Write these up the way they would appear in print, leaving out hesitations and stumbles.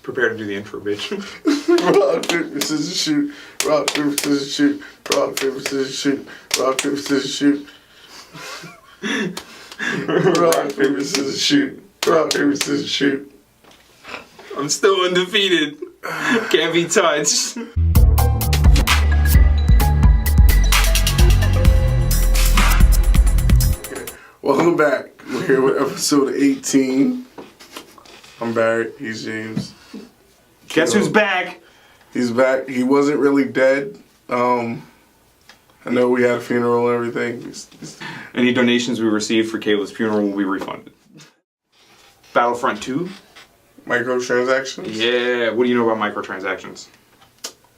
Prepare to do the intro, bitch. Rock, paper, scissors, shoot. Rock, paper, scissors, shoot. Rock, paper, scissors, shoot. Rock, paper, scissors, shoot. Rock, paper, scissors, shoot. Rock, paper, scissors, shoot. I'm still undefeated. Can't be touched. Welcome back. We're here with episode 18. I'm Barrett. He's James. Guess who's back? He's back. He wasn't really dead. I know we had a funeral and everything. Any donations we received for Kayla's funeral will be refunded. Battlefront 2? Microtransactions? Yeah. What do you know about microtransactions?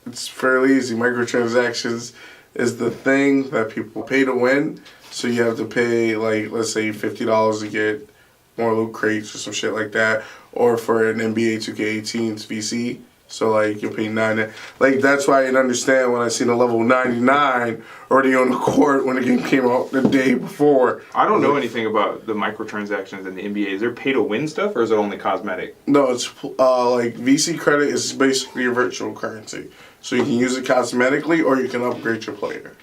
It's fairly easy. Microtransactions is the thing that people pay to win. So you have to pay, like, let's say $50 to get more loot crates or some shit like that. Or for an NBA 2K18's VC. So, like, you pay $9. Like, that's why I didn't understand when I seen a level 99 already on the court when the game came out the day before. I don't know anything about the microtransactions in the NBA. Is there pay-to-win stuff, or is it only cosmetic? No, it's, like, VC credit is basically a virtual currency. So you can use it cosmetically, or you can upgrade your player.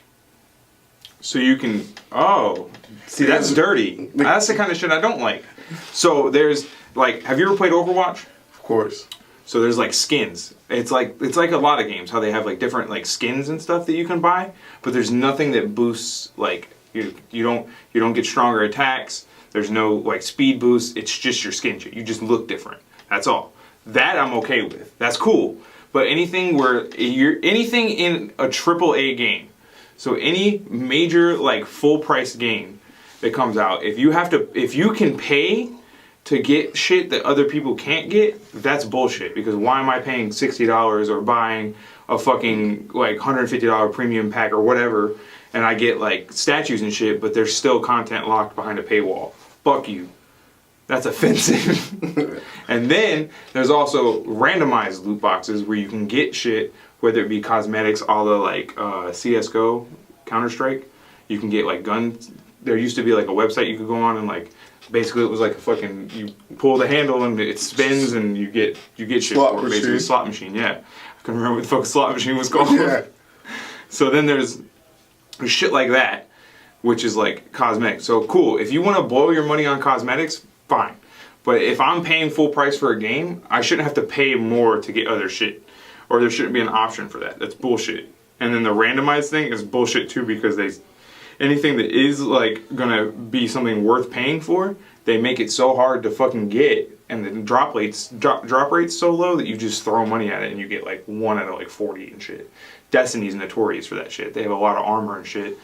So you can... Oh. See, that's dirty. That's the kind of shit I don't like. So there's, like... Have you ever played Overwatch? Of course. So there's like skins. It's like a lot of games how they have like different like skins and stuff that you can buy, but there's nothing that boosts like you don't get stronger attacks. There's no like speed boost. It's just your skin. You just look different. That's all. That I'm okay with. That's cool. But anything anything in a AAA game, so any major like full price game that comes out, if you can pay to get shit that other people can't get, that's bullshit. Because why am I paying $60 or buying a fucking like $150 premium pack or whatever, and I get like statues and shit, but there's still content locked behind a paywall? Fuck you. That's offensive. And then there's also randomized loot boxes where you can get shit, whether it be cosmetics, all the like CS:GO, Counter-Strike. You can get like guns. There used to be like a website you could go on and like. Basically, it was like a fucking, you pull the handle and it spins and you get shit slot for it. Machine. Basically, slot machine, yeah. I couldn't remember what the fuck slot machine was called. Yeah. So then there's shit like that, which is like cosmetics. So cool, if you want to blow your money on cosmetics, fine. But if I'm paying full price for a game, I shouldn't have to pay more to get other shit. Or there shouldn't be an option for that. That's bullshit. And then the randomized thing is bullshit too, because anything that is like gonna be something worth paying for, they make it so hard to fucking get, and the drop rates so low that you just throw money at it and you get like 1 out of like 40 and shit. Destiny's notorious for that shit. They have a lot of armor and shit,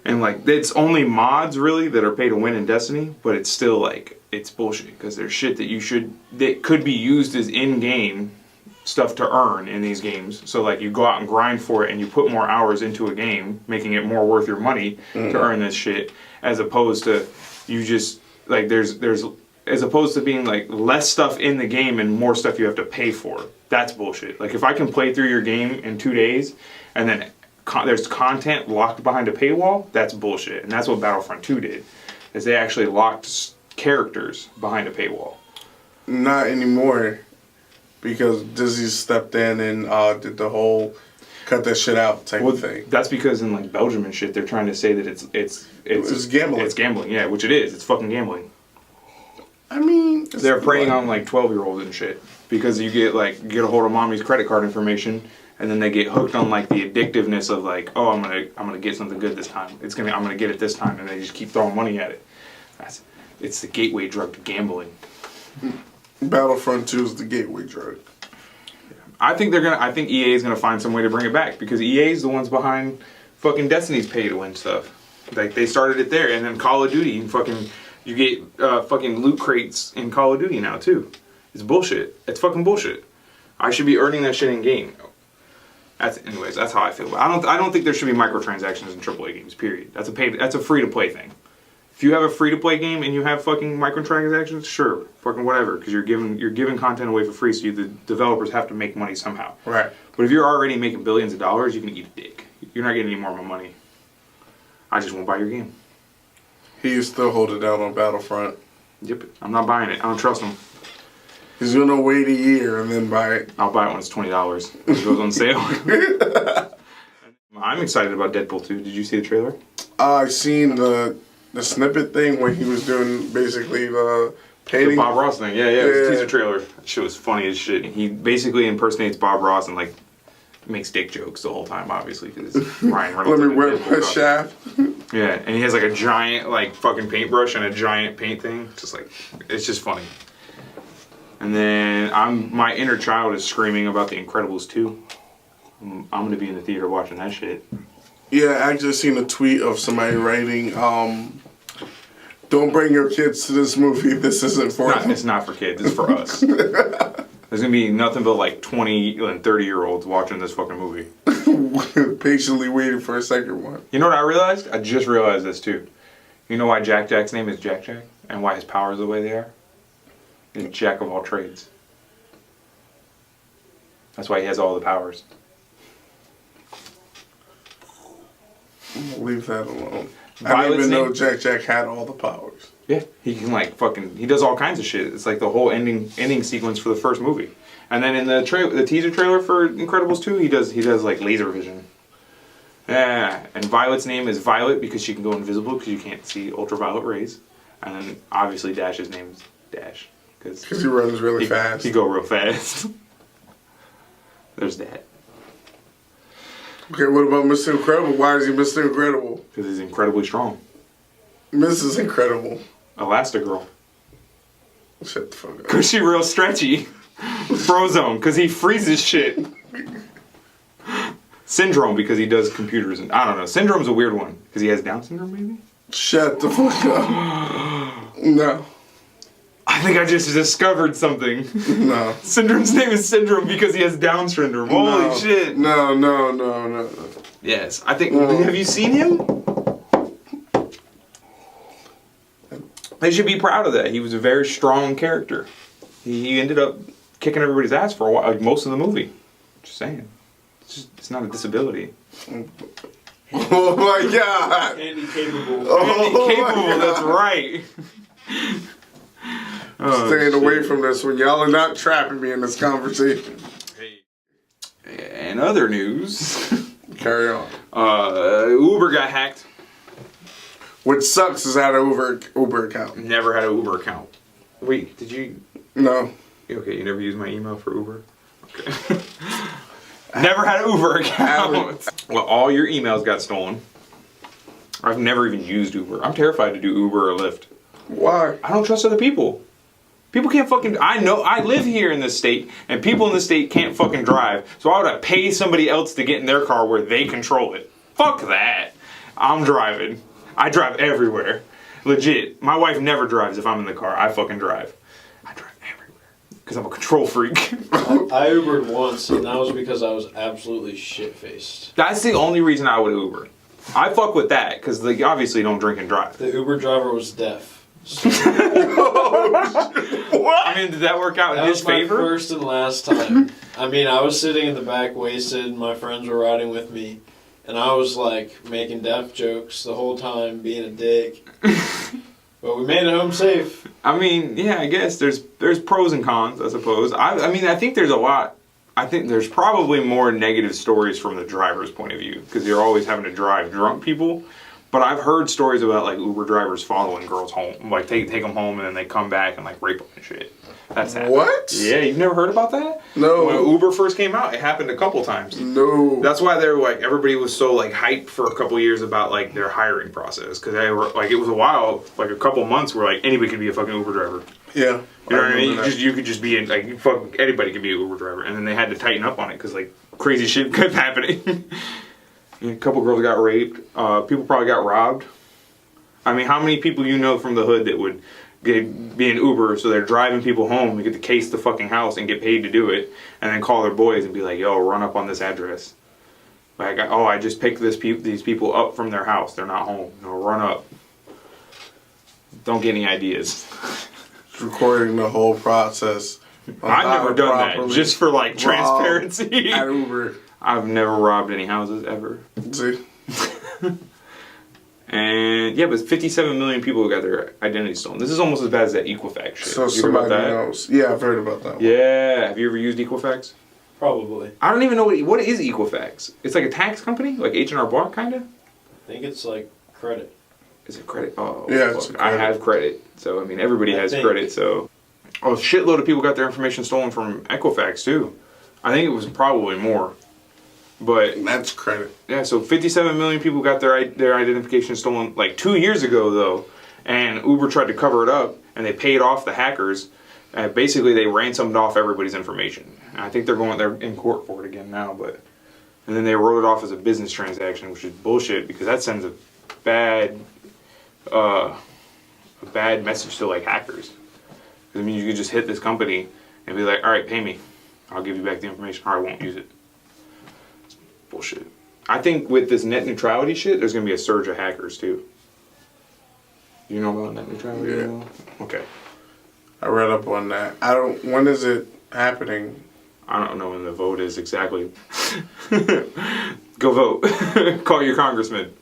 and like it's only mods really that are pay to win in Destiny, but it's still like it's bullshit because there's shit that could be used as in-game stuff to earn in these games. So like you go out and grind for it and you put more hours into a game, making it more worth your money to earn this shit, as opposed to you just like there's as opposed to being like less stuff in the game and more stuff you have to pay for. That's bullshit. Like if I can play through your game in 2 days and then there's content locked behind a paywall, that's bullshit. And that's what Battlefront 2 did, is they actually locked characters behind a paywall. Not anymore. Because Disney stepped in and did the whole cut that shit out type of thing. That's because in like Belgium and shit, they're trying to say that it's gambling. It's gambling, yeah, which it is. It's fucking gambling. I mean, they're preying on like 12-year-olds and shit because you get a hold of mommy's credit card information, and then they get hooked on like the addictiveness of like, oh, I'm gonna get something good this time. I'm gonna get it this time, and they just keep throwing money at it. It's the gateway drug to gambling. Battlefront 2 is the gateway drug. I think EA is gonna find some way to bring it back, because EA is the ones behind fucking Destiny's pay to win stuff. Like they started it there, and then Call of Duty, you get fucking loot crates in Call of Duty now too. It's bullshit. It's fucking bullshit. I should be earning that shit in game. Anyways, that's how I feel. I don't think there should be microtransactions in AAA games. Period. That's a free to play thing. If you have a free-to-play game and you have fucking microtransactions, sure, fucking whatever, because you're giving content away for free, so the developers have to make money somehow. Right. But if you're already making billions of dollars, you can eat a dick. You're not getting any more of my money. I just won't buy your game. He is still holding down on Battlefront. Yep, I'm not buying it. I don't trust him. He's gonna wait a year and then buy it. I'll buy it when it's $20. When it goes on sale. I'm excited about Deadpool 2. Did you see the trailer? I seen the snippet thing when he was doing basically the painting. The Bob Ross thing. Yeah. It was a teaser trailer. That shit was funny as shit. He basically impersonates Bob Ross and like makes dick jokes the whole time, obviously, because Ryan Reynolds. Let me whip my shaft. Yeah, and he has like a giant like fucking paintbrush and a giant paint thing. Just like, it's just funny. And then my inner child is screaming about The Incredibles 2. I'm gonna be in the theater watching that shit. Yeah, I just seen a tweet of somebody writing, "Don't bring your kids to this movie. This isn't for them." It's not for kids. It's for us. There's gonna be nothing but like 20 and 30-year-olds watching this fucking movie. Patiently waiting for a second one. You know what I realized? I just realized this too. You know why Jack's name is Jack, and why his powers are the way they are? He's Jack of all trades. That's why he has all the powers. Leave that alone. I didn't even know Jack had all the powers. Yeah, he can like fucking, he does all kinds of shit. It's like the whole ending sequence for the first movie. And then in the teaser trailer for Incredibles 2, he does like laser vision. Yeah, and Violet's name is Violet because she can go invisible because you can't see ultraviolet rays. And then obviously Dash's name is Dash because he runs really fast. He go real fast. There's that. Okay, what about Mr. Incredible? Why is he Mr. Incredible? Because he's incredibly strong. Mrs. Incredible. Elastigirl. Shut the fuck up. Because she real stretchy. Frozone, because he freezes shit. Syndrome, because he does computers. And I don't know. Syndrome's a weird one. Because he has Down syndrome, maybe? Shut the fuck up. No. I think I just discovered something. No. Syndrome's name is Syndrome because he has Down syndrome. Holy shit. No. Yes. I think... Have you seen him? They should be proud of that. He was a very strong character. He ended up kicking everybody's ass for a while, like most of the movie. Just saying. It's not a disability. Oh my god! Handy capable. Oh that's right. Staying away from this one. Y'all are not trapping me in this conversation. Hey. In other news, carry on. Uber got hacked. Which sucks is I had an Uber account. Never had an Uber account. Wait, did you? No. Okay, you never used my email for Uber? Okay. Never had an Uber account. Well, all your emails got stolen. I've never even used Uber. I'm terrified to do Uber or Lyft. Why? I don't trust other people. People can't fucking... I know, I live here in this state, and people in this state can't fucking drive, so I would pay somebody else to get in their car where they control it. Fuck that. I'm driving. I drive everywhere. Legit. My wife never drives if I'm in the car. I fucking drive. I drive everywhere. Because I'm a control freak. I Ubered once, and that was because I was absolutely shit-faced. That's the only reason I would Uber. I fuck with that, because they obviously don't drink and drive. The Uber driver was deaf. So What? I mean, did that work out in his favor? That was my first and last time. I mean, I was sitting in the back wasted, my friends were riding with me, and I was like making deaf jokes the whole time, being a dick. But we made it home safe. I mean, yeah, I guess there's pros and cons, I suppose. I mean, I think there's a lot. I think there's probably more negative stories from the driver's point of view, because you're always having to drive drunk people. But I've heard stories about like Uber drivers following girls home, like take them home and then they come back and like rape them and shit. That's happened. What? Yeah, you've never heard about that? No. When Uber first came out, it happened a couple times. No. That's why they're like everybody was so like hyped for a couple years about like their hiring process, because they were like it was a while, like a couple months where like anybody could be a fucking Uber driver. Yeah. You know what I mean? You could just be in, like fuck anybody could be an Uber driver, and then they had to tighten up on it because like crazy shit kept happening. A couple girls got raped. People probably got robbed. I mean, how many people you know from the hood that would be an Uber, so they're driving people home and get to case the fucking house and get paid to do it, and then call their boys and be like, yo, run up on this address. Like, oh, I just picked these people up from their house. They're not home. No, run up. Don't get any ideas. Recording the whole process. I've never done that, just for like transparency. At Uber. I've never robbed any houses ever. See? And yeah, but 57 million people got their identity stolen. This is almost as bad as that Equifax shit. So you heard about somebody that? knows. Yeah, I've heard about that one. Yeah. Have you ever used Equifax? Probably. I don't even know what is Equifax. It's like a tax company, like H&R Block, kind of. I think it's like credit. Is it credit? Oh, Yeah, it's fuck. credit. I have credit, so I mean everybody has credit. So, a shitload of people got their information stolen from Equifax too. I think it was probably more, but And that's credit. yeah. So 57 million people got their identification stolen like 2 years ago though, and Uber tried to cover it up, and they paid off the hackers. Basically, they ransomed off everybody's information. I think they're in court for it again now, but and then they wrote it off as a business transaction, which is bullshit because that sends a bad message to like hackers. I mean, you could just hit this company and be like, "All right, pay me. I'll give you back the information, or I won't use it." It's bullshit. I think with this net neutrality shit, there's gonna be a surge of hackers too. You know about net neutrality? Yeah. Okay. I read up on that. When is it happening? I don't know when the vote is exactly. Go vote. Call your congressman.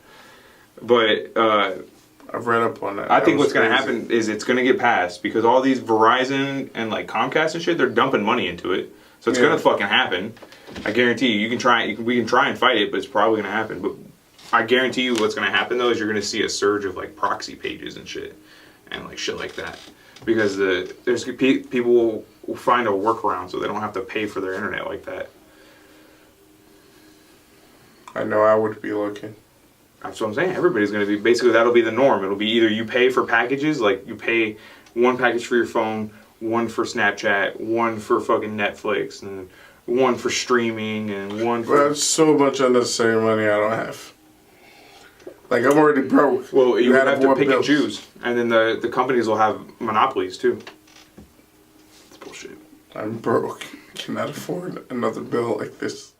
But I've read up on that. I think That was what's going to crazy. happen is it's going to get passed because all these Verizon and like Comcast and shit, they're dumping money into it. So it's Yeah. going to fucking happen. I guarantee you. We can try and fight it, but it's probably going to happen. But I guarantee you, what's going to happen though is you're going to see a surge of like proxy pages and shit, and like shit like that, because people will find a workaround so they don't have to pay for their internet like that. I know I would be looking. That's what I'm saying. Everybody's going to be, basically that'll be the norm. It'll be either you pay for packages, like you pay one package for your phone, one for Snapchat, one for fucking Netflix, and one for streaming, and one for... Well, that's so much unnecessary money I don't have. Like, I'm already broke. Well, you have to more pick and bills. choose. And then the companies will have monopolies too. It's bullshit. I'm broke. Cannot afford another bill like this.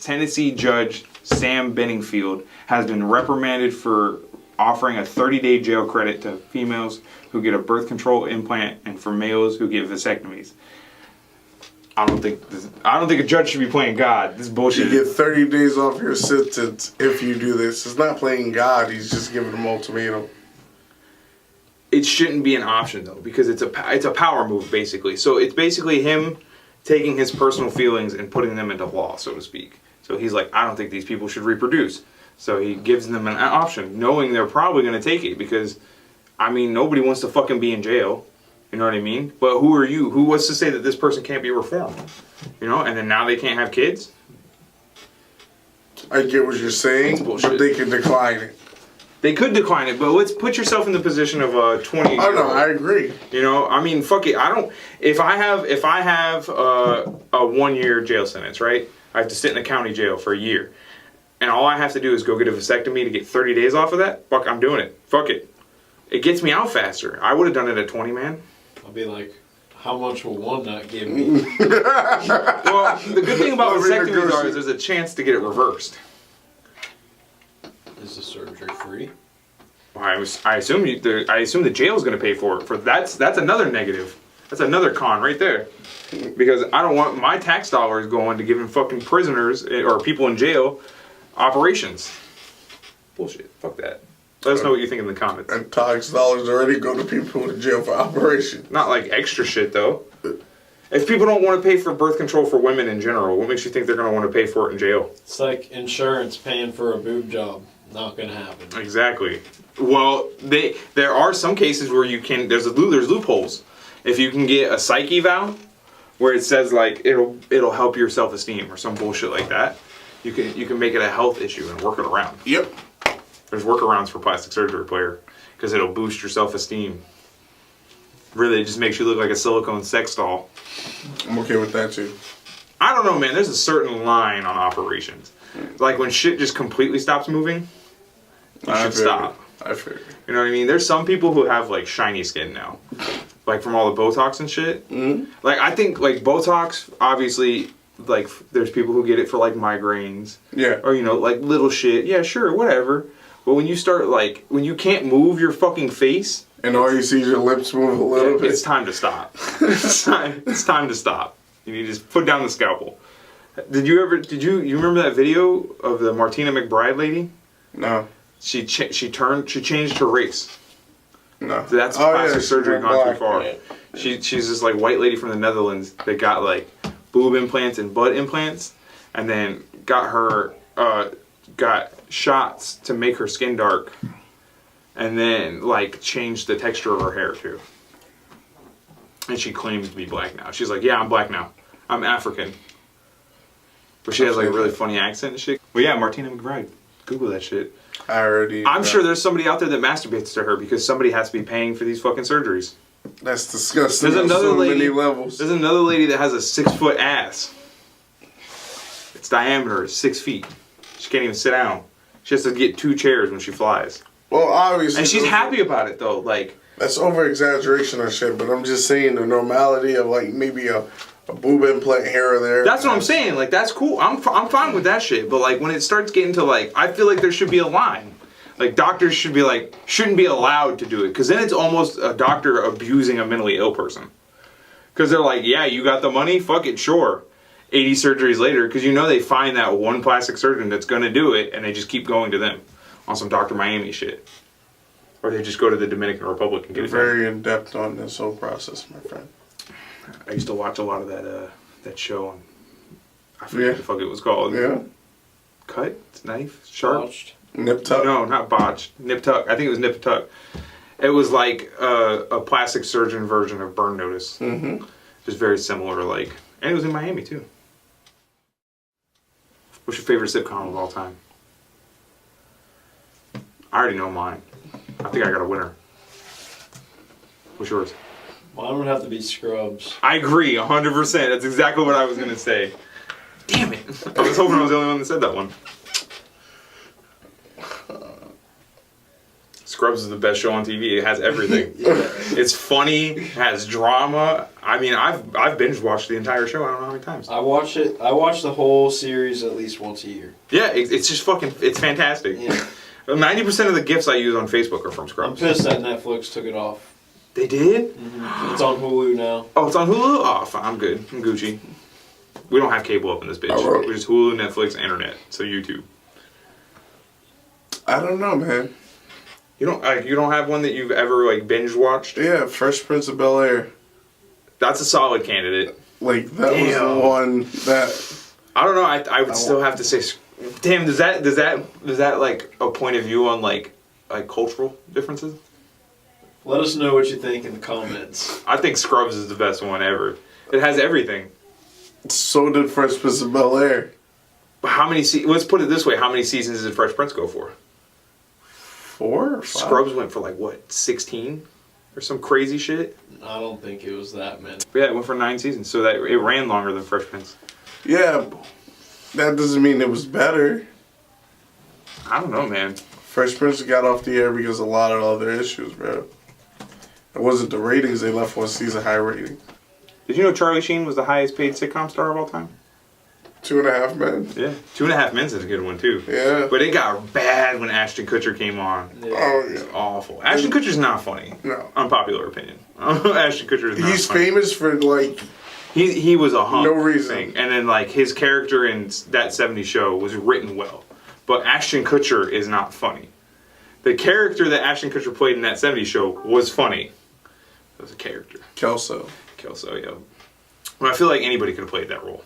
Tennessee judge Sam Benningfield has been reprimanded for offering a 30-day jail credit to females who get a birth control implant and for males who get vasectomies. I don't think a judge should be playing God. This is bullshit. You get 30 days off your sentence if you do this. It's not playing God. He's just giving them ultimatum. It shouldn't be an option though, because it's a power move basically. So it's basically him taking his personal feelings and putting them into law, so to speak. So he's like, I don't think these people should reproduce. So he gives them an option, knowing they're probably going to take it because, I mean, nobody wants to fucking be in jail. You know what I mean? But who are you? Who was to say that this person can't be reformed? You know, and then now they can't have kids? I get what you're saying, That's bullshit. but they can decline it. They could decline it, but let's put yourself in the position of a 20-year-old. Oh, no, I agree. You know, I mean, fuck it. I don't. If I have a 1-year jail sentence, right? I have to sit in a county jail for a year, and all I have to do is go get a vasectomy to get 30 days off of that. Fuck, I'm doing it. Fuck it. It gets me out faster. I would have done it at 20, man. I'll be like, how much will one not give me? Well, the good thing about Well, vasectomies renegotiate. is there's a chance to get it reversed. Is the surgery free? Well, I assume the jail's going to pay for it. That's another negative. That's another con right there. Because I don't want my tax dollars going to giving fucking prisoners or people in jail operations. Bullshit. Fuck that. Let us know what you think in the comments. And tax dollars already go to people in jail for operation. Not like extra shit though. If people don't want to pay for birth control for women in general, what makes you think they're going to want to pay for it in jail? It's like insurance paying for a boob job. Not gonna happen. Exactly. Well, there are some cases where you can. There's loopholes. If you can get a psych eval, where it says like it'll help your self-esteem or some bullshit like that, you can make it a health issue and work it around. Yep. There's workarounds for plastic surgery player because it'll boost your self-esteem. Really, it just makes you look like a silicone sex doll. I'm okay with that too. I don't know, man. There's a certain line on operations. Like when shit just completely stops moving, you should stop. I figured. You know what I mean? There's some people who have like shiny skin now, like from all the Botox and shit. Mm-hmm. Like I think like Botox, obviously, like there's people who get it for like migraines. Yeah. Or like little shit. Yeah, sure, whatever. But when you start like when you can't move your fucking face, And all you see is your lips move a little bit. it's time to stop. It's time to stop. You need to just put down the scalpel. You remember that video of the Martina McBride lady? No. She changed her race. No. That's plastic surgery she went gone too black. far. Yeah. She's this like white lady from the Netherlands that got like boob implants and butt implants, and then got shots to make her skin dark, and then like changed the texture of her hair too. And she claims to be black now. She's like, yeah, I'm black now. I'm African. But she has like a really funny accent and shit. Well, yeah, Martina McBride. Google that shit. I'm sure there's somebody out there that masturbates to her because somebody has to be paying for these fucking surgeries. That's disgusting. There's another lady. Many levels. There's another lady that has a 6-foot ass. Its diameter is 6 feet. She can't even sit down. She has to get 2 chairs when she flies. Well, obviously. And she's happy about it though. Like that's over exaggeration or shit. But I'm just saying the normality of like maybe a boob implant here or there. that's what I'm saying. Like that's cool. I'm fine with that shit. But like when it starts getting to like, I feel like there should be a line. Like doctors should be like shouldn't be allowed to do it because then it's almost a doctor abusing a mentally ill person. Because they're like, yeah, you got the money, fuck it, sure. 80 surgeries later, because you know they find that one plastic surgeon that's gonna do it, and they just keep going to them on some Dr. Miami shit. Or they just go to the Dominican Republic and get it done. Very in depth on this whole process, my friend. I used to watch a lot of that show on, I forget what the fuck it was called. Yeah. Cut? Knife? Sharp? Watched. Nip tuck. No, not botched. Nip tuck. I think it was nip tuck. It was like a plastic surgeon version of Burn Notice. Mm-hmm. Just very similar, like, and it was in Miami too. What's your favorite sitcom of all time? I already know mine. I think I got a winner. What's yours? Mine would have to be Scrubs. I agree, 100%. That's exactly what I was gonna say. Damn it! I was hoping I was the only one that said that one. Scrubs is the best show on TV. It has everything. It's funny, has drama. I mean, I've binge watched the entire show. I don't know how many times. I watch the whole series at least once a year. Yeah, it's just fucking. It's fantastic. Yeah. 90% of the gifs I use on Facebook are from I'm Scrubs. pissed that Netflix took it off. They did? Mm-hmm. It's on Hulu now. Oh, it's on Hulu? Oh, fine. I'm good. I'm Gucci. We don't have cable up in this bitch. Right. We're just Hulu, Netflix, internet. So YouTube. I don't know, man. You don't have one that you've ever like binge watched? Yeah, Fresh Prince of Bel-Air. That's a solid candidate. Like that was the one that I don't know. I would still have to say. Damn. Does that like a point of view on like cultural differences? Let us know what you think in the comments. I think Scrubs is the best one ever. It has everything. so did Fresh Prince of Bel-Air. But how many? Let's put it this way: how many seasons did Fresh Prince go for? 4 or 5? Scrubs went for like what, 16 or some crazy shit. I don't think it was that many. But yeah, it went for 9 seasons, so that it ran longer than Fresh Prince. Yeah, that doesn't mean it was better. I don't know, man. Fresh Prince got off the air because of a lot of other issues, bro. It wasn't the ratings they left one season high rating. Did you know Charlie Sheen was the highest paid sitcom star of all time? 2.5 Men. Yeah, 2.5 Men's is a good one too. Yeah. But it got bad when Ashton Kutcher came on. Yeah. Oh It's yeah. awful. Ashton Kutcher's not funny. No. Unpopular opinion. Ashton Kutcher is not He's funny. famous for like He was a hunk. No reason. thing. And then like his character in that 70s show was written well. But Ashton Kutcher is not funny. The character that Ashton Kutcher played in that 70s show was funny. It was a character. Kelso. Kelso, yeah. Well, I feel like anybody could have played that role.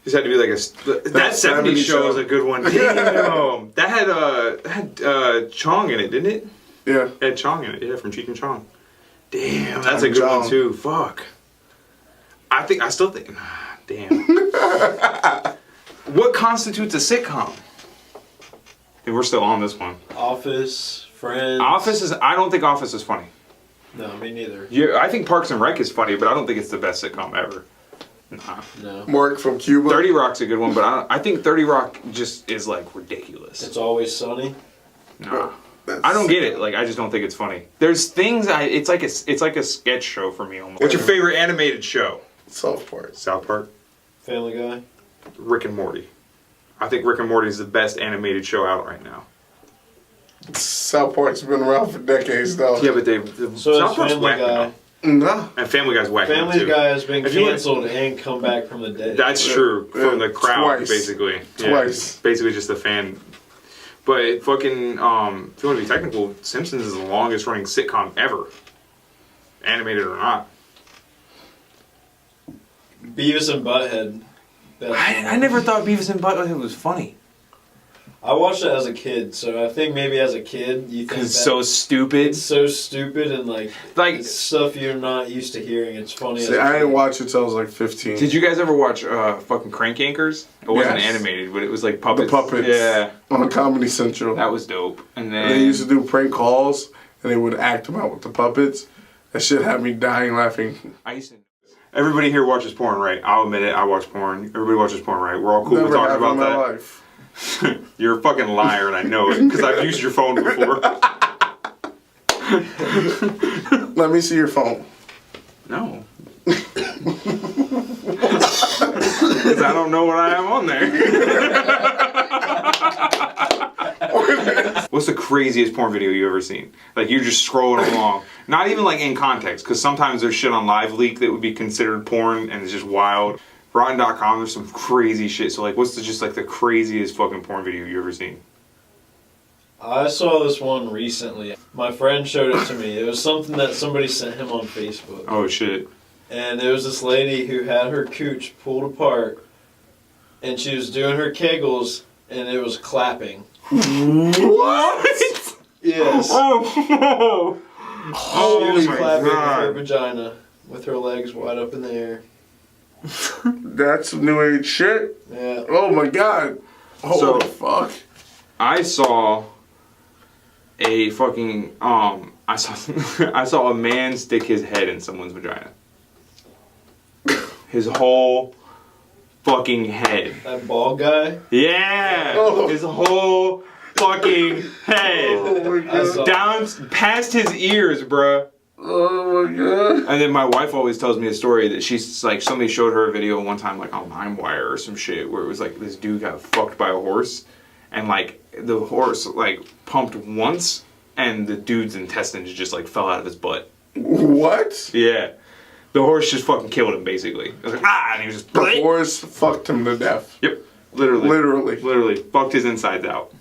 Just had to be like that 70s show was a good one. Damn. That had Chong in it, didn't it? Yeah. It had Chong in it, yeah, from Cheech and Chong. Damn, that's a Tommy good Chong. one too. Fuck. I still think. Damn. What constitutes a sitcom? And we're still on this one. Office, Friends. I don't think Office is funny. No, me neither. Yeah, I think Parks and Rec is funny, but I don't think it's the best sitcom ever. Nah. No. Mark from Cuba. 30 Rock's a good one, but I think 30 Rock just is like ridiculous. It's Always Sunny. Nah. I don't get it. Like, I just don't think it's funny. There's things it's like a sketch show for me almost. What's your favorite animated show? South Park. South Park. Family Guy. Rick and Morty. I think Rick and Morty is the best animated show out right now. South Park's been around for decades, though. Yeah, but So South is Park's Family whack Guy. now. No. And Family Guy's whack now Family too. Guy has been If you canceled and come back from the dead. That's true. From the crowd, Twice. basically. Yeah, Twice. basically just the fan. But fucking, if you want to be technical, Simpsons is the longest running sitcom ever. Animated or not. Beavis and Butthead. I never thought Beavis and Butthead was funny. I watched it as a kid, so I think maybe as a kid you think Because it's so stupid. it's so stupid and like it's stuff you're not used to hearing. It's funny. See, I didn't watch it till I was like 15. Did you guys ever watch fucking Crank Yankers? It wasn't Yes. animated, but it was like puppets. The puppets. Yeah. On Comedy Central. That was dope. And then They used to do prank calls, and they would act them out with the puppets. That shit had me dying laughing. I used to. Everybody here watches porn, right? I'll admit it. I watch porn. Everybody watches porn, right? We're all cool with Never talking have about in my that. life. You're a fucking liar, and I know it because I've used your phone before. Let me see your phone. No. Because I don't know what I have on there. What's the craziest porn video you ever seen? Like you're just scrolling along, not even like in context, because sometimes there's shit on Live Leak that would be considered porn, and it's just wild. Rotten.com, there's some crazy shit. So like, what's just like the craziest fucking porn video you ever seen? I saw this one recently. My friend showed it to me. It was something that somebody sent him on Facebook. Oh shit. And there was this lady who had her cooch pulled apart, and she was doing her kegels, and it was clapping. What? Yes. Oh, She was my clapping God. her vagina with her legs wide up in the air. That's some new age shit. Yeah. Oh my god. Holy fuck. I saw a fucking I saw a man stick his head in someone's vagina. His whole fucking head. That bald guy. Yeah. Oh. His whole fucking head. Oh my I saw- god. Down past his ears, bruh. Oh my god. And then my wife always tells me a story that she's like, somebody showed her a video one time like on LimeWire or some shit where it was like this dude got fucked by a horse, and like the horse like pumped once and the dude's intestines just like fell out of his butt. What? Yeah. The horse just fucking killed him basically. It was like, ah, and he was just The horse fucked him to death. Yep. Literally. Literally. Fucked his insides out.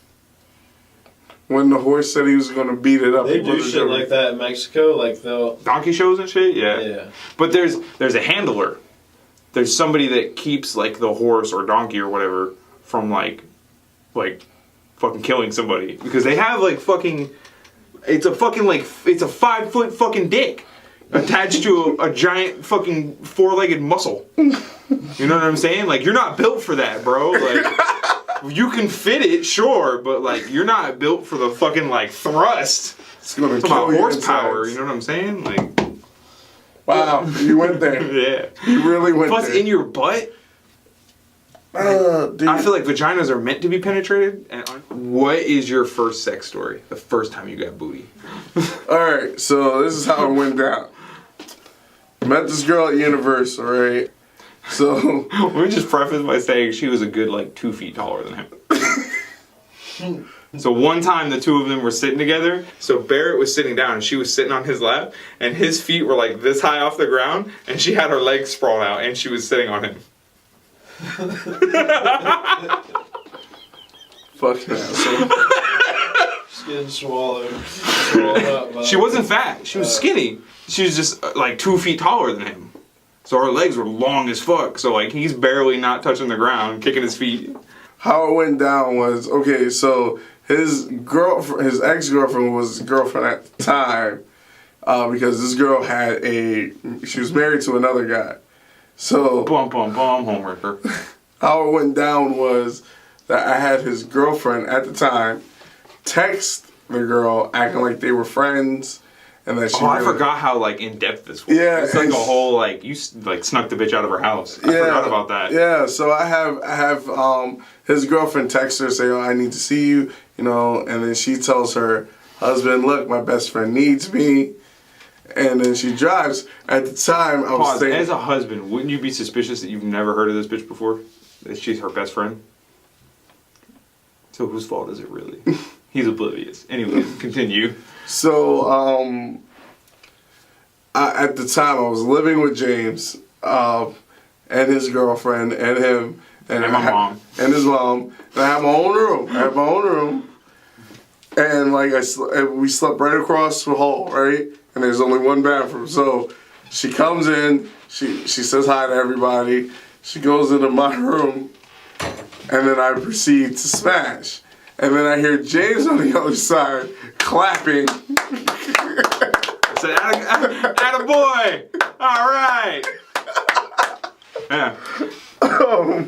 When the horse said he was gonna beat it up. They he do wasn't shit gonna- like that in Mexico. Like they'll. Donkey shows and shit? Yeah. Yeah. But there's a handler. There's somebody that keeps like the horse or donkey or whatever from like fucking killing somebody, because they have like fucking it's a 5 foot fucking dick attached to a giant fucking 4-legged muscle. You know what I'm saying? Like you're not built for that, bro. Like you can fit it, sure, but like you're not built for the fucking like thrust. It's gonna It's kill about your horsepower, insides. you know what I'm saying? Like Wow, you went there. yeah. You really went Plus there. in your butt, Dude. I feel like vaginas are meant to be penetrated. And what is your first sex story? The first time you got booty? Alright, so this is how it went down. Met this girl at Universal, right? So Let me just preface by saying she was a good like 2 feet taller than him. So one time the two of them were sitting together. So Barrett was sitting down and she was sitting on his lap, and his feet were like this high off the ground, and she had her legs sprawled out and she was sitting on him. fucking asshole. Just getting swallowed up. By She wasn't fat. She was skinny. She was just like 2 feet taller than him. So her legs were long as fuck. So like he's barely not touching the ground, kicking his feet. How it went down was, okay, so his ex-girlfriend was his girlfriend at the time, because this girl she was married to another guy. So Bum bum bum, homewrecker. how it went down was that I had his girlfriend at the time text the girl acting like they were friends, and that she Oh, I really- forgot how like in depth this was. Yeah, It's like a it's- whole like you like snuck the bitch out of her house. I forgot about that. Yeah, so I have his girlfriend text her, say, "Oh, I need to see you," you know, and then she tells her husband, "Look, my best friend needs me," and then she drives. At the time, I was Pause. saying, As a husband, wouldn't you be suspicious that you've never heard of this bitch before? That she's her best friend? So whose fault is it really? He's oblivious. Anyways, continue. so at the time I was living with James and his girlfriend and him And my mom. and his mom, and I had my own room. And like we slept right across the hall, right? And there's only one bathroom. So she comes in, she says hi to everybody. She goes into my room, and then I proceed to smash. And then I hear James on the other side clapping. I said, attaboy! All right. Yeah.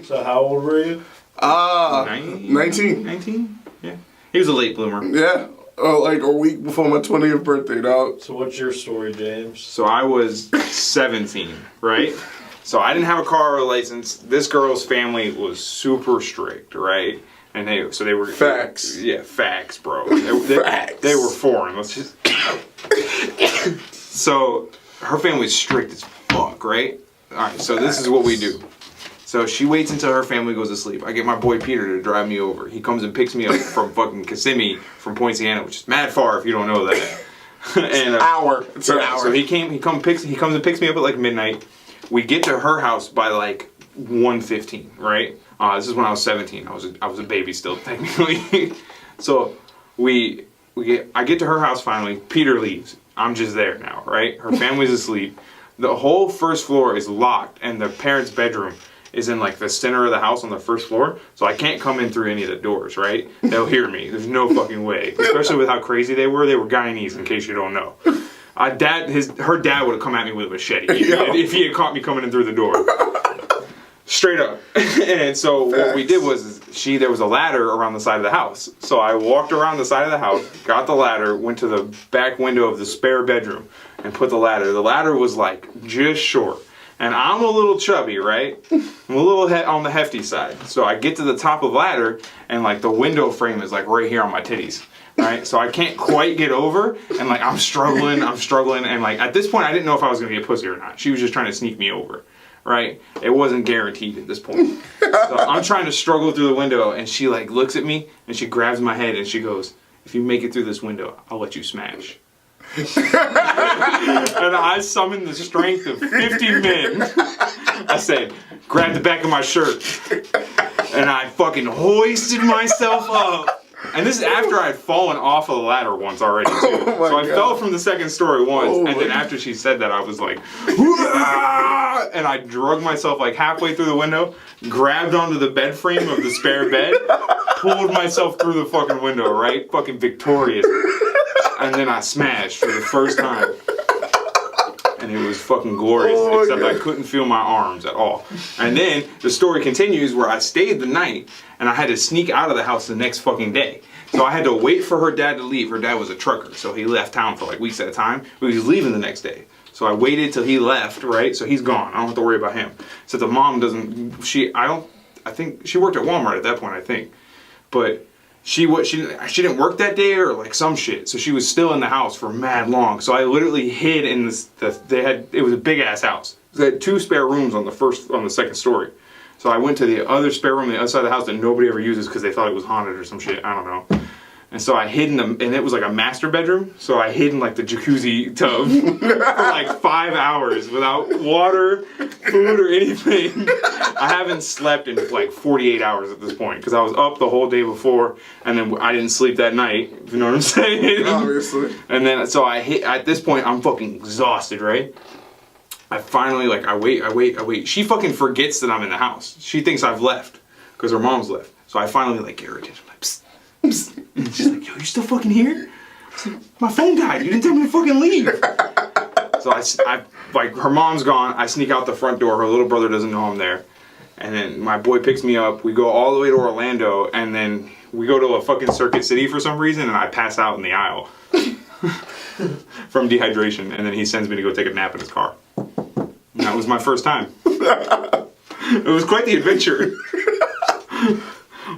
So how old were you? 19. 19? Yeah. He was a late bloomer. Yeah. Like a week before my 20th birthday, dog. So what's your story, James? So I was 17, right? So I didn't have a car or a license. This girl's family was super strict, right? And they were facts. Yeah, facts, bro. Facts. They were foreign. Let's just. So her family's strict as fuck, right? All right. So this is what we do. So she waits until her family goes to sleep. I get my boy Peter to drive me over. He comes and picks me up from fucking Kissimmee, from Poinciana, which is mad far if you don't know that. And It's an hour. So he comes and picks me up at like midnight. We get to her house by like 1:15, right? This is when I was 17. I was a baby still technically. So I get to her house finally. Peter leaves. I'm just there now, right? Her family's asleep. The whole first floor is locked, and the parents' bedroom is in like the center of the house on the first floor, so I can't come in through any of the doors, right? They'll hear me. There's no fucking way. Especially with how crazy they were. They were Guyanese, in case you don't know. Her dad would have come at me with a machete if he had caught me coming in through the door. Straight up. And so what we did was there was a ladder around the side of the house. So I walked around the side of the house, got the ladder, went to the back window of the spare bedroom, and put the ladder. The ladder was like just short. And I'm a little chubby, right? I'm a little on the hefty side. So I get to the top of the ladder, and like the window frame is like right here on my titties, right? So I can't quite get over, and like I'm struggling, and like at this point I didn't know if I was gonna get pussy or not. She was just trying to sneak me over, right? It wasn't guaranteed at this point. So I'm trying to struggle through the window, and she like looks at me, and she grabs my head, and she goes, "If you make it through this window, I'll let you smash." And I summoned the strength of 50 men. I said, grab the back of my shirt. And I fucking hoisted myself up. And this is after I had fallen off of the ladder once already, too. So I fell from the second story once, and then after she said that, I was like, "Wah!" And I drug myself like halfway through the window, grabbed onto the bed frame of the spare bed, pulled myself through the fucking window, right? Fucking victorious. And then I smashed for the first time. And it was fucking glorious, except I couldn't feel my arms at all. And then the story continues where I stayed the night, and I had to sneak out of the house the next fucking day. So I had to wait for her dad to leave. Her dad was a trucker, so he left town for like weeks at a time, but he was leaving the next day. So I waited till he left, right? So he's gone. I don't have to worry about him. So the mom doesn't, I think she worked at Walmart at that point, I think. But she didn't work that day or like some shit, so she was still in the house for mad long. So I literally hid in it was a big ass house. They had 2 spare rooms on the second story. So I went to the other spare room on the other side of the house that nobody ever uses because they thought it was haunted or some shit. I don't know. And so I hid and it was like a master bedroom. So I hid in like the jacuzzi tub for like 5 hours without water, food, or anything. I haven't slept in like 48 hours at this point because I was up the whole day before, and then I didn't sleep that night. If you know what I'm saying? Obviously. And then so at this point I'm fucking exhausted, right? I finally I wait. She fucking forgets that I'm in the house. She thinks I've left because her mom's left. So I finally like get her attention. I'm like, psst. And she's like, "Yo, you still fucking here?" I said, "My phone died. You didn't tell me to fucking leave." So I like her mom's gone. I sneak out the front door. Her little brother doesn't know I'm there. And then my boy picks me up. We go all the way to Orlando, and then we go to a fucking Circuit City for some reason, and I pass out in the aisle from dehydration. And then he sends me to go take a nap in his car. And that was my first time. It was quite the adventure.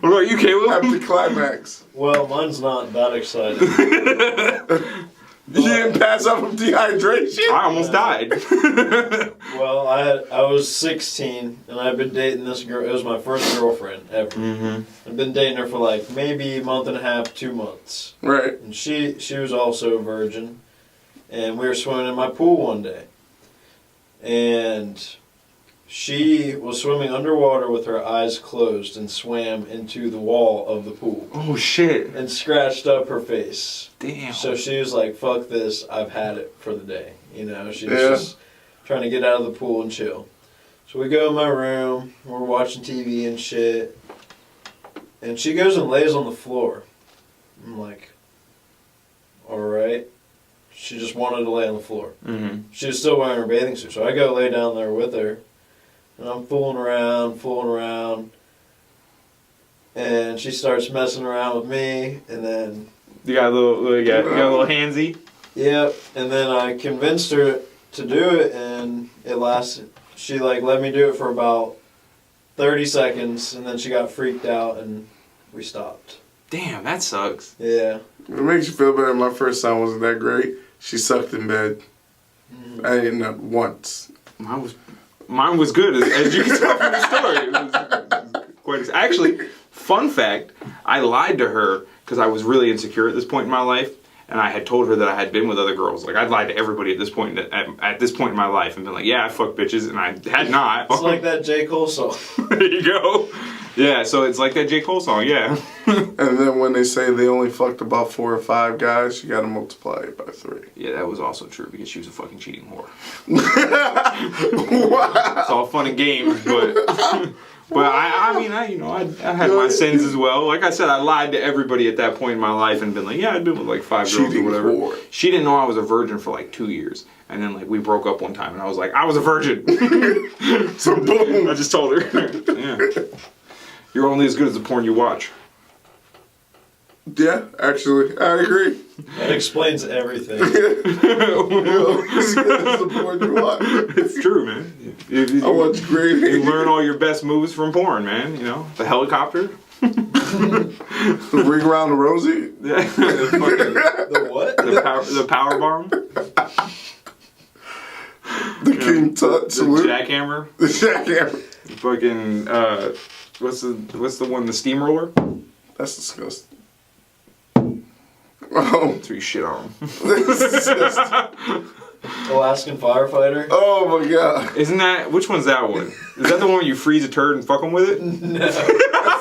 What about you, Caleb? Happy climax. Well, mine's not that exciting. You didn't pass out from dehydration? I almost died. Well, I was 16, and I've been dating this girl. It was my first girlfriend ever. Mm-hmm. I've been dating her for like maybe a month and a half, 2 months. Right. And she was also a virgin, and we were swimming in my pool one day, and she was swimming underwater with her eyes closed and swam into the wall of the pool Oh shit. and scratched up her face. Damn. So she was like, fuck this, I've had it for the day. You know, she was Yeah. just trying to get out of the pool and chill. So we go in my room, we're watching TV and shit, and she goes and lays on the floor. I'm like, alright. She just wanted to lay on the floor. Mm-hmm. She was still wearing her bathing suit, so I go lay down there with her, and I'm fooling around, and she starts messing around with me, and then You got a little, you got a little handsy. yep, and then I convinced her to do it, and it lasted. She like let me do it for about 30 seconds, and then she got freaked out, and we stopped. Damn, that sucks. Yeah. It makes you feel better. My first time wasn't that great. She sucked in bed. I didn't know once. Mine was good, as you can tell from the story. It was quite actually, fun fact, I lied to her because I was really insecure at this point in my life, and I had told her that I had been with other girls. Like, I'd lied to everybody at this point at this point in my life and been like, yeah, I fuck bitches, and I had not. It's like that J. Cole song. There you go. Yeah, so it's like that J. Cole song, yeah. And then when they say they only fucked about 4 or 5 guys, you gotta multiply it by 3. Yeah, that was also true because she was a fucking cheating whore. Wow. It's all fun and games, but I mean, I had my sins as well. Like I said, I lied to everybody at that point in my life and been like, yeah, I'd been with like 5 girls or Cheating whatever. whore. She didn't know I was a virgin for like 2 years, and then like we broke up one time, and I was like, I was a virgin. So boom. I just told her. Yeah. You're only as good as the porn you watch. Yeah, actually, I agree. That explains everything. That's the point you want. It's true, man. I watch great. You learn all your best moves from porn, man. You know, the helicopter. The ring around the Rosie. Yeah. The what? The power bomb. The King Tut The salute. jackhammer. The jackhammer. Fucking what's the one? The steamroller. That's disgusting. Oh, That's where you shit on them. Alaskan firefighter? oh my god. Isn't that which one's that one? Is that the one where you freeze a turd and fuck them with it? No. That's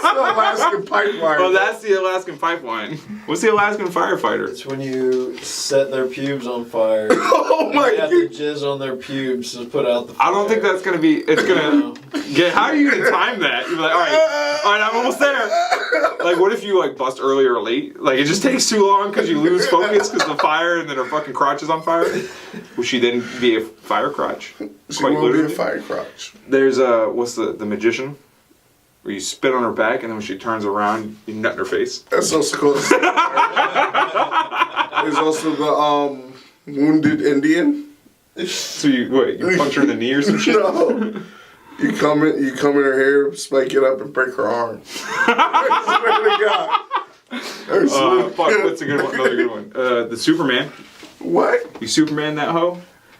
the Alaskan pipeline. Oh, that's the Alaskan pipeline. What's the Alaskan firefighter? It's when you set their pubes on fire. Oh my You have to god. jizz on their pubes to put out the fire. I don't think that's gonna be. It's gonna get. How are you gonna time that? You're like, all right, I'm almost there. Like, what if you like bust early or late? Like, it just takes too long because you lose focus because the fire, and then her fucking crotch is on fire. Will she then be a fire crotch? She Quite will be a literally. fire crotch. There's what's the magician? Where you spit on her back, and then when she turns around, you nut in her face. That's also called. There's also the wounded Indian. So you punch her in the knee or some shit? No. You come in her hair, spike it up, and break her arm. I swear to God. Fuck, what's a good one? Another good one. The Superman. What? You Superman that hoe?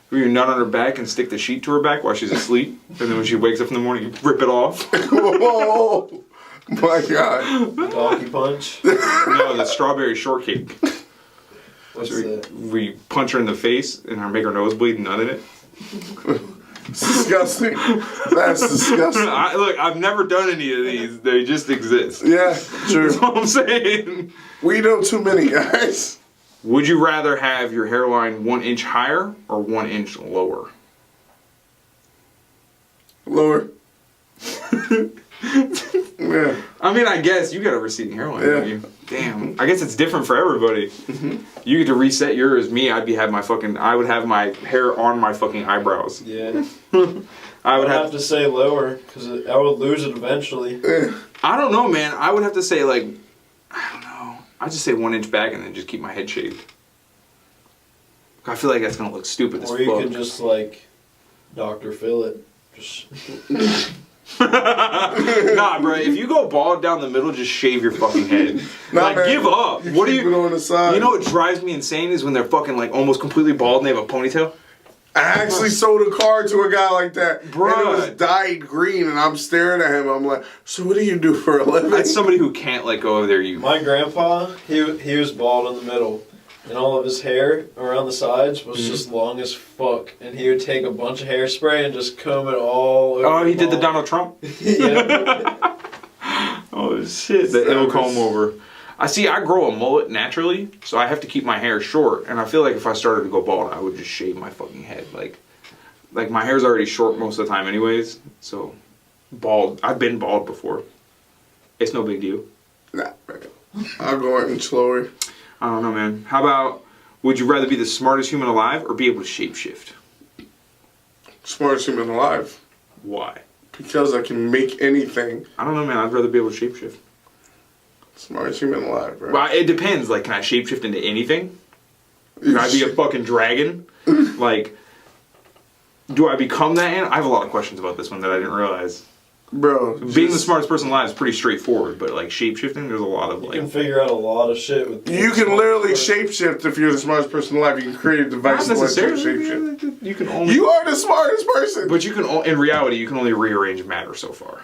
Where you nut on her back and stick the sheet to her back while she's asleep, and then when she wakes up in the morning, you rip it off. Whoa. My God. Donkey punch? No, the strawberry shortcake. What's So that? we punch her in the face and make her nose bleed and nut in it. It's disgusting. That's disgusting. Look, I've never done any of these. They just exist. Yeah, true. That's all I'm saying. We know too many guys. Would you rather have your hairline 1 inch higher or 1 inch lower? Lower. Yeah. I mean, I guess you got a receding hairline, don't you? Damn. I guess it's different for everybody. You get to reset yours. Me, I would have my hair on my fucking eyebrows. Yeah. I would I'd have have to say lower, because I would lose it eventually. I don't know, man. I would have to say, like, I don't know. I'd just say 1 inch back and then just keep my head shaved. I feel like that's going to look stupid as Or fuck. you could just, like, Dr. Phil it. Just... Nah, bro. If you go bald down the middle, just shave your fucking head. Nah, like, man. give up. You What do keep you? it on the side. You know what drives me insane is when they're fucking like almost completely bald and they have a ponytail. I actually sold a car to a guy like that. Bruh. And it was dyed green, and I'm staring at him. I'm like, so what do you do for a living? That's somebody who can't let go of their youth. My grandpa, he was bald in the middle. and all of his hair around the sides was just long as fuck. And he would take a bunch of hairspray and just comb it all over. Oh, he did the Donald Trump? Yeah. Oh, shit. The ill comb over. I grow a mullet naturally, so I have to keep my hair short. And I feel like if I started to go bald, I would just shave my fucking head. Like my hair's already short most of the time anyways, so bald. I've been bald before. It's no big deal. Nah, man. I'll go in slower. I don't know, man. How about, would you rather be the smartest human alive or be able to shapeshift? Smartest human alive. Why? Because I can make anything. I don't know, man. I'd rather be able to shapeshift. Smartest human alive, bro. Well, it depends. Like, can I shapeshift into anything? Can I be a fucking dragon? Like, do I become that animal? I have a lot of questions about this one that I didn't realize. Bro, Being the smartest person alive is pretty straightforward, but like shapeshifting, there's a lot of You like. can figure out a lot of shit with. you can literally shapeshift if you're the smartest person alive. You can create a device Not that lets you necessarily. shapeshift. You can only. You are the smartest person. But you can. In reality, you can only rearrange matter so far.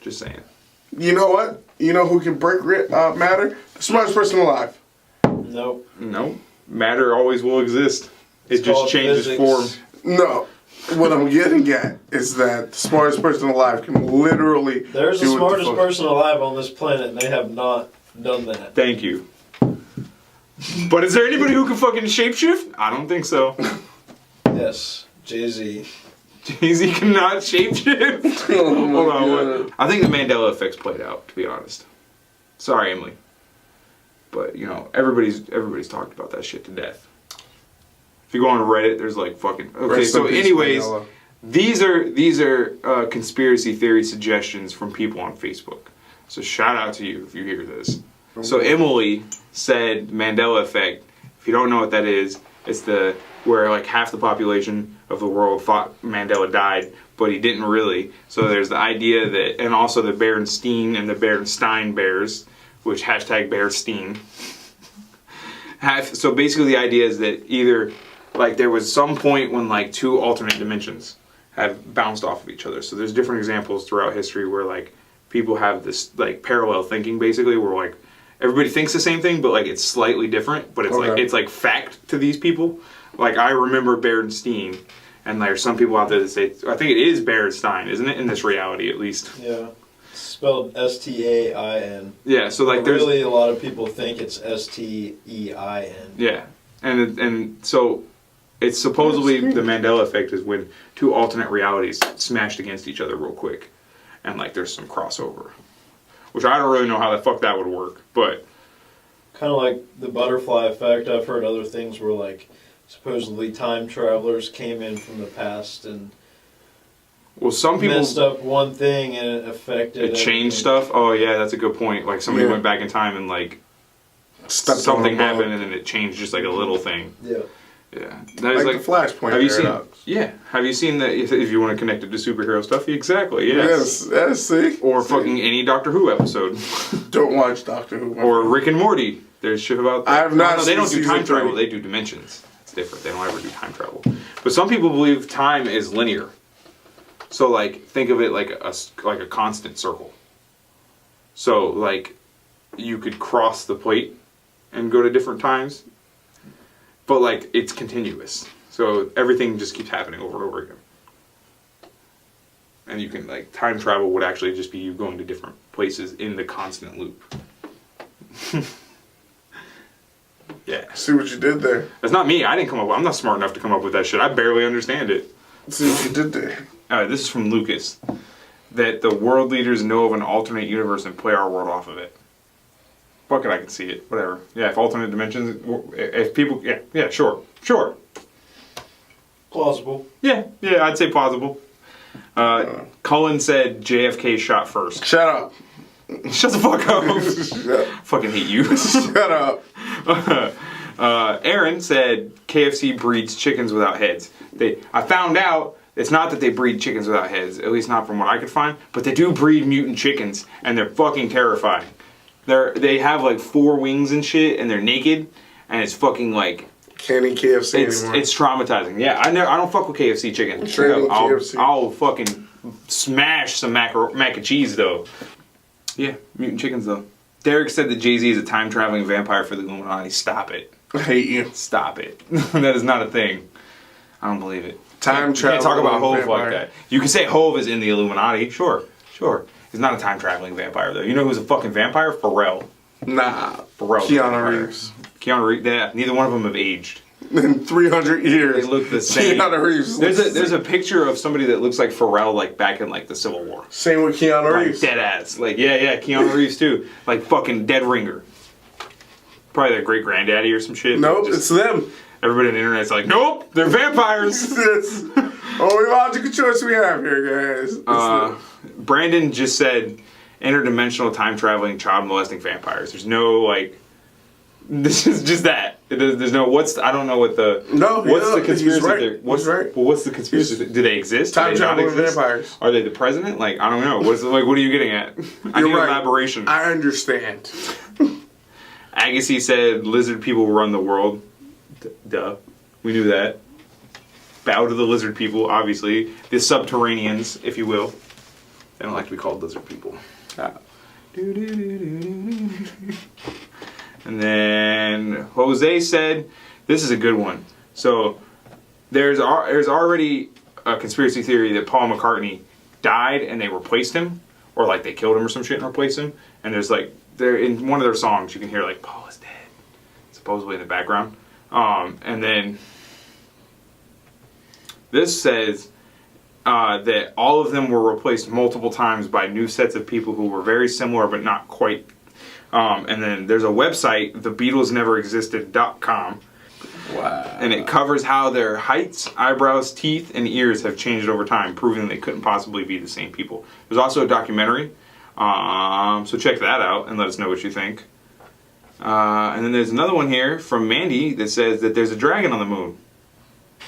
Just saying. You know what? You know who can break matter? The smartest person alive. Nope. No, matter always will exist. It It's just called changes physics. form. No. What I'm getting at is that the smartest person alive can literally There's the do what smartest fuck- person alive on this planet, and they have not done that. Thank you. But is there anybody who can fucking shapeshift? I don't think so. Yes, Jay-Z. Jay-Z cannot shapeshift. Oh my Hold on. God. What? I think the Mandela effect's played out, to be honest. Sorry, Emily. But, you know, everybody's talked about that shit to death. If you go on Reddit, there's like fucking... Okay, Rest so in peace, anyways, Mandela. these are conspiracy theory suggestions from people on Facebook. So shout out to you if you hear this. So Emily said Mandela effect. If you don't know what that is, it's where like half the population of the world thought Mandela died, but he didn't really. So there's the idea that, and also the Berenstein and the Berenstein bears, which hashtag Berenstein. So basically the idea is that either like there was some point when like two alternate dimensions have bounced off of each other. So there's different examples throughout history where like people have this like parallel thinking basically where like everybody thinks the same thing but like it's slightly different, but it's like fact to these people. Like I remember Berenstein, and there's some people out there that say I think it is Berenstein, isn't it, in this reality at least? Yeah. It's spelled S-T-A-I-N. Yeah, so like But there's really a lot of people think it's S-T-E-I-N. yeah. And so it's supposedly the Mandela effect is when two alternate realities smashed against each other real quick. And like there's some crossover. Which I don't really know how the fuck that would work, but Kind of like the butterfly effect. I've heard other things where like supposedly time travelers came in from the past and well some people messed up one thing and it affected it changed everything. stuff. Oh yeah, that's a good point. Like somebody went back in time and like Stepped something on a bug. happened and then it changed just like a little thing. Yeah. Yeah. That is Like the Flashpoint have you seen paradox. Yeah. Have you seen that if you want to connect it to superhero stuff? Exactly, yes. Yes, see? Or See? fucking any Doctor Who episode. Don't watch Doctor Who. Or Rick and Morty. There's shit about that. I have not No, they seen don't do season time travel. 3. They do dimensions. It's different. They don't ever do time travel. But some people believe time is linear. So like think of it like a constant circle. So like you could cross the plate and go to different times. But like it's continuous. So everything just keeps happening over and over again. And you can like time travel would actually just be you going to different places in the constant loop. Yeah. See what you did there. That's not me. I didn't come up with I'm not smart enough to come up with that shit. I barely understand it. See what you did there. Alright, this is from Lucas. That the world leaders know of an alternate universe and play our world off of it. Fuck it, I can see it. Whatever. Yeah, if alternate dimensions, if people, yeah, sure. Plausible. Yeah, I'd say plausible. Cullen said JFK shot first. Shut up. Shut the fuck up. Shut up. Fucking hate you. Shut up. Aaron said KFC breeds chickens without heads. I found out it's not that they breed chickens without heads, at least not from what I could find, but they do breed mutant chickens, and they're fucking terrifying. They have like 4 wings and shit, and they're naked, and it's fucking like Can't eat KFC anymore. it's traumatizing. Yeah, I don't fuck with KFC chicken. Training KFC. I'll fucking smash some mac and cheese though. Yeah, mutant chickens though. Derek said that Jay-Z is a time-traveling vampire for the Illuminati. Stop it. I hate you. Stop it. That is not a thing. I don't believe it. Time You can't talk about Hove vampire. like that. You can say Hove is in the Illuminati. Sure. He's not a time-traveling vampire, though. You know who's a fucking vampire? Pharrell. Nah. Pharrell. Keanu Reeves. Keanu Reeves. Yeah, neither one of them have aged. In 300 years. They look the same. Keanu Reeves. There's a picture of somebody that looks like Pharrell, like back in like the Civil War. Same with Keanu Like Reeves. dead ass. Like yeah, Keanu Reeves too. Like fucking dead ringer. Probably their great granddaddy or some shit. Nope, Just- it's them. Everybody on the internet's like, nope, they're vampires. It's only logical choice we have here, guys. It's them. Brandon just said interdimensional time traveling child molesting vampires. There's no like. This is just that. There's no I don't know what the. No, What's yeah, the conspiracy? he's right. theory? He's right. Well, what's the conspiracy? Do they exist? Time Do they not traveling exist? vampires. Are they the president? Like I don't know. What are you getting at? I You're need right. elaboration. I understand. Agassi said lizard people run the world. Duh. We knew that. Bow to the lizard people, obviously. The subterraneans, if you will. They don't like to be called lizard people. And then Jose said, this is a good one. So there's already a conspiracy theory that Paul McCartney died and they replaced him. Or like they killed him or some shit and replaced him. And there's like, in one of their songs, you can hear like, Paul is dead. Supposedly in the background. And then this says that all of them were replaced multiple times by new sets of people who were very similar but not quite. And then there's a website, thebeatlesneverexisted.com. Wow. And it covers how their heights, eyebrows, teeth, and ears have changed over time, proving they couldn't possibly be the same people. There's also a documentary. So check that out and let us know what you think. And then there's another one here from Mandy that says that there's a dragon on the moon.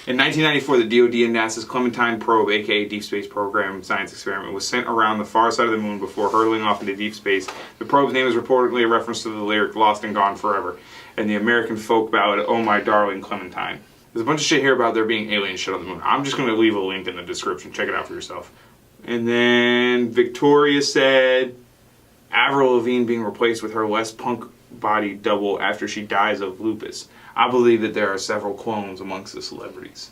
In 1994, the DoD and NASA's Clementine probe, aka Deep Space Program science experiment, was sent around the far side of the moon before hurtling off into deep space. The probe's name is reportedly a reference to the lyric "Lost and Gone Forever" and the American folk ballad "Oh My Darling Clementine." There's a bunch of shit here about there being alien shit on the moon. I'm just going to leave a link in the description. Check it out for yourself. And then Victoria said Avril Lavigne being replaced with her less punk body double after she dies of lupus. I believe that there are several clones amongst the celebrities.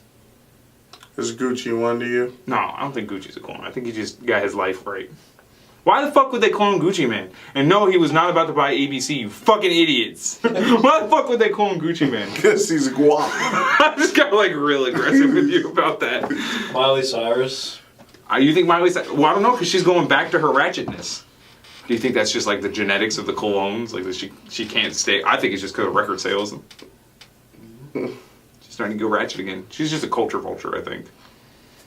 Is Gucci one to you? No, I don't think Gucci's a clone. I think he just got his life right. Why the fuck would they clone Gucci Mane? And no, he was not about to buy ABC, you fucking idiots. Why the fuck would they clone Gucci Mane? Because he's guap. I just got like real aggressive with you about that. Miley Cyrus. You think Miley Cyrus? Well, I don't know, because she's going back to her ratchetness. Do you think that's just like the genetics of the colognes? Like that she can't stay? I think it's just because of record sales. She's starting to go ratchet again. She's just a culture vulture, I think.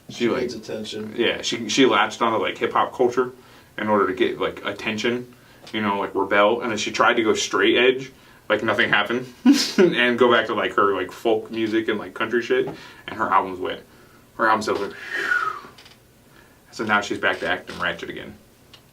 She needs attention. Yeah, she latched onto like hip hop culture in order to get like attention, you know, like rebel. And then she tried to go straight edge, like nothing happened, and go back to like her like folk music and like country shit. And her albums went. Her album sales went. So now she's back to acting ratchet again.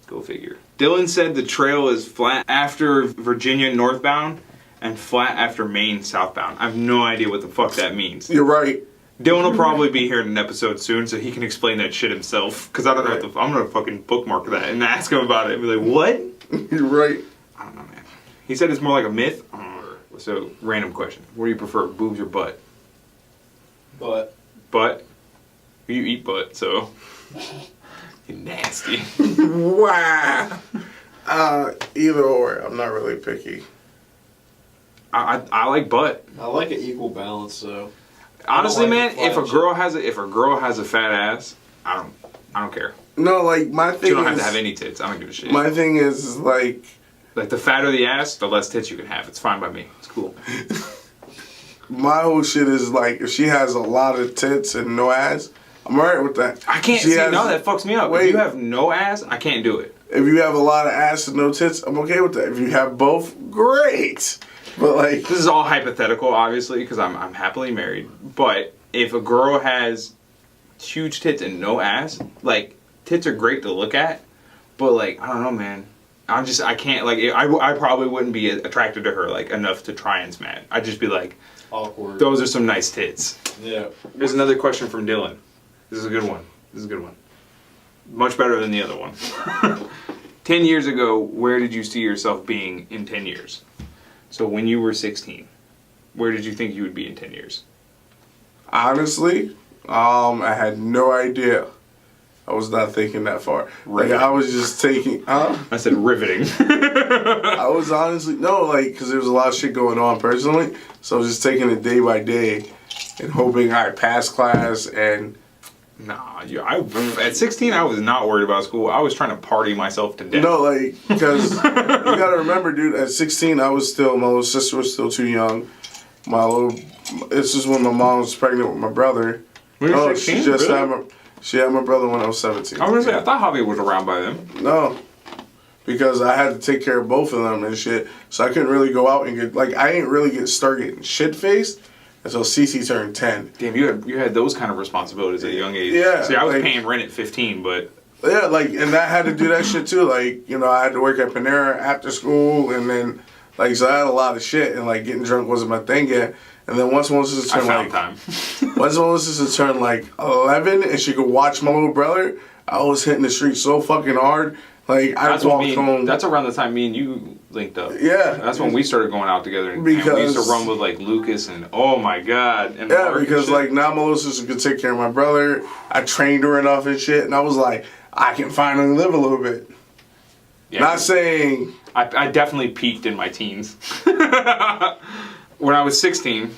Go figure. Dylan said the trail is flat after Virginia northbound and flat after Maine southbound. I have no idea what the fuck that means. You're right. Dylan will probably be here in an episode soon, so he can explain that shit himself. Because I don't know what I'm going to fucking bookmark that and ask him about it and be like, what? You're right. I don't know, man. He said it's more like a myth. I don't know. So, random question. What do you prefer, boobs or butt? But Butt? You eat butt, so... You're nasty. Wow. Either or. I'm not really picky. I like butt. I like an equal balance, though. Honestly, like man, flat if a shit. girl has a fat ass, I don't care. No, like my thing She don't is, have to have any tits. I don't give a shit. my thing is like Like the fatter the ass, the less tits you can have. It's fine by me. It's cool. my whole shit is like if she has a lot of tits and no ass, I'm alright with that. I can't She see. has- No, that fucks me up. If Wait. you have no ass, I can't do it. If you have a lot of ass and no tits, I'm okay with that. If you have both, great. But like, This is all hypothetical, obviously, because I'm happily married. But if a girl has huge tits and no ass, like tits are great to look at, but like I don't know, man. I can't like. I probably wouldn't be attracted to her like enough to try and smash. I'd just be like, Awkward. those are some nice tits. Yeah. Here's another question from Dylan. This is a good one. Much better than the other one. 10 years ago, where did you see yourself being in 10 years? So when you were 16, where did you think you would be in 10 years? Honestly, I had no idea. I was not thinking that far. Like, I was just taking... I said riveting. I was honestly... No, like, because there was a lot of shit going on personally. So I was just taking it day by day and hoping I passed class and... Nah, at 16, I was not worried about school. I was trying to party myself to death. No, like, because you gotta remember, dude, at 16, my little sister was still too young. This is when my mom was pregnant with my brother. When you were 16? She had my brother when I was 17. I was gonna say, I thought Javi was around by then. No, because I had to take care of both of them and shit. So I couldn't really go out and I didn't really start getting shit-faced until Cece turned 10. Damn, you had those kind of responsibilities at a young age. Yeah. See, I was paying rent at 15, but... Yeah, like, and I had to do that shit too. Like, you know, I had to work at Panera after school, and then, like, so I had a lot of shit, and, like, getting drunk wasn't my thing yet. And then once Melissa turned, once Melissa turned, like, 11, and she could watch my little brother, I was hitting the street so fucking hard. Like, I walked home. That's around the time me and you linked up. Yeah. That's when we started going out together. And we used to run with, like, Lucas and, oh, my God. And yeah, because, like, now Melissa could take care of my brother. I trained her enough and shit, and I was like, I can finally live a little bit. Yeah, not saying... I definitely peaked in my teens. When I was 16,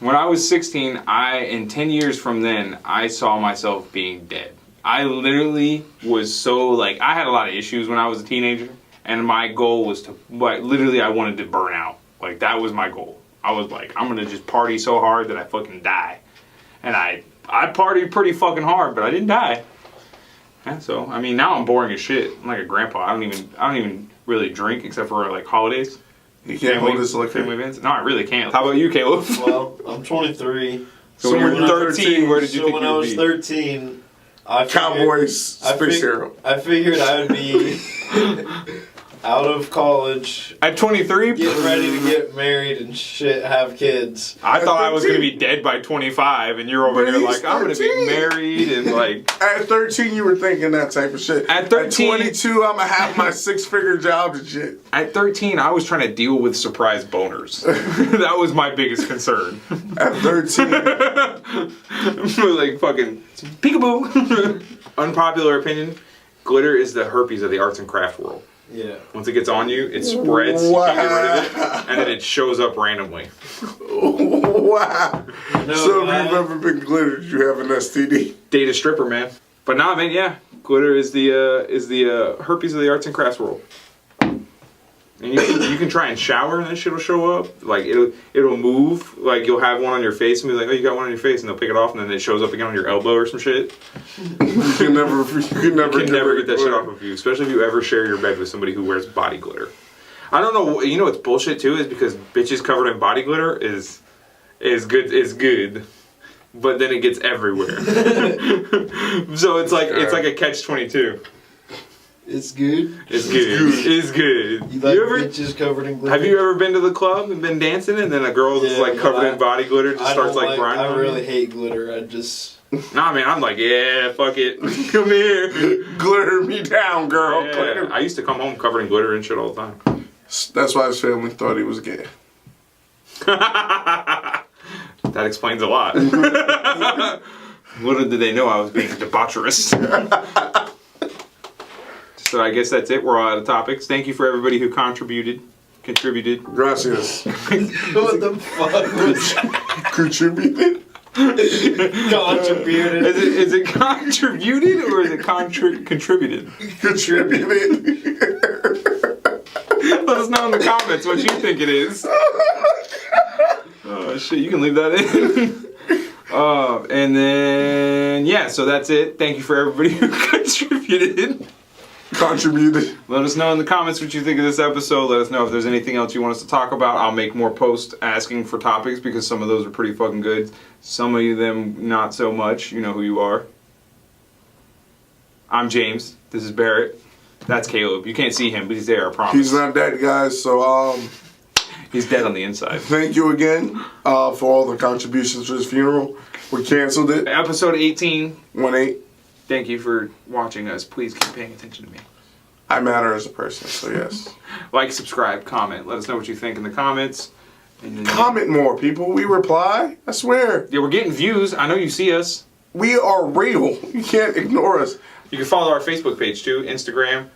in 10 years from then, I saw myself being dead. I literally was so, like, I had a lot of issues when I was a teenager, and my goal was to, like, literally I wanted to burn out. Like, that was my goal. I was like, I'm gonna just party so hard that I fucking die. And I partied pretty fucking hard, but I didn't die. And so, I mean, now I'm boring as shit. I'm like a grandpa. I don't even really drink except for, like, holidays. You can't hold this liquor. Family events? No, I really can't. How about you, Caleb? Well, I'm 23. So when you were 13, where did you think you would be? So when I was 13, Cowboys Space Hero. I figured I would be out of college. At 23? Getting ready to get married and shit, have kids. I thought I was going to be dead by 25, and you're over here like, I'm going to be married, and like... At 13, you were thinking that type of shit. At 22, I'm going to have my 6-figure job and shit. At 13, I was trying to deal with surprise boners. That was my biggest concern. At 13... like, fucking, peekaboo. Unpopular opinion, glitter is the herpes of the arts and craft world. Yeah. Once it gets on you, it spreads, you can't get rid of it, and then it shows up randomly. Wow. No, so if you've ever been glittered, you have an STD. Date a stripper, man. But nah, man, yeah. Glitter is the herpes of the arts and crafts world. And you can try and shower and that shit will show up. Like it'll move. Like you'll have one on your face and be like, oh, you got one on your face, and they'll pick it off, and then it shows up again on your elbow or some shit. You can never get that shit off of you, especially if you ever share your bed with somebody who wears body glitter. I don't know. You know what's bullshit too is because bitches covered in body glitter is good, but then it gets everywhere. So it's like a catch-22. It's good. It's good. You like bitches covered in glitter? Have you ever been to the club and been dancing and then a girl that's like covered in body glitter just starts like grinding? I really hate glitter. I just... Nah, man, I'm like, yeah, fuck it. Come here. Glitter me down, girl. Yeah. Glitter. I used to come home covered in glitter and shit all the time. That's why his family thought he was gay. That explains a lot. Little did they know I was being debaucherous. So I guess that's it. We're all out of topics. Thank you for everybody who contributed. Gracias. What the fuck? Contributed? Contributed. Is it contributed or is it contributed? Contributed. Let us know in the comments what you think it is. Oh shit, you can leave that in. And then yeah, so that's it. Thank you for everybody who contributed. Let us know in the comments what you think of this episode. Let us know if there's anything else you want us to talk about. I'll make more posts asking for topics because some of those are pretty fucking good. Some of them not so much. You know who you are. I'm James. This is Barrett. That's Caleb. You can't see him, but he's there, I promise. He's not dead, guys, so he's dead on the inside. Thank you again for all the contributions to his funeral. We canceled it. Episode 18. 1-8. Thank you for watching us. Please keep paying attention to me. I matter as a person, so yes. Like, subscribe, comment. Let us know what you think in the comments. And then, Comment more, people. We reply. I swear. yeah, we're getting views. I know you see us. We are real. You can't ignore us. You can follow our Facebook page too, Instagram.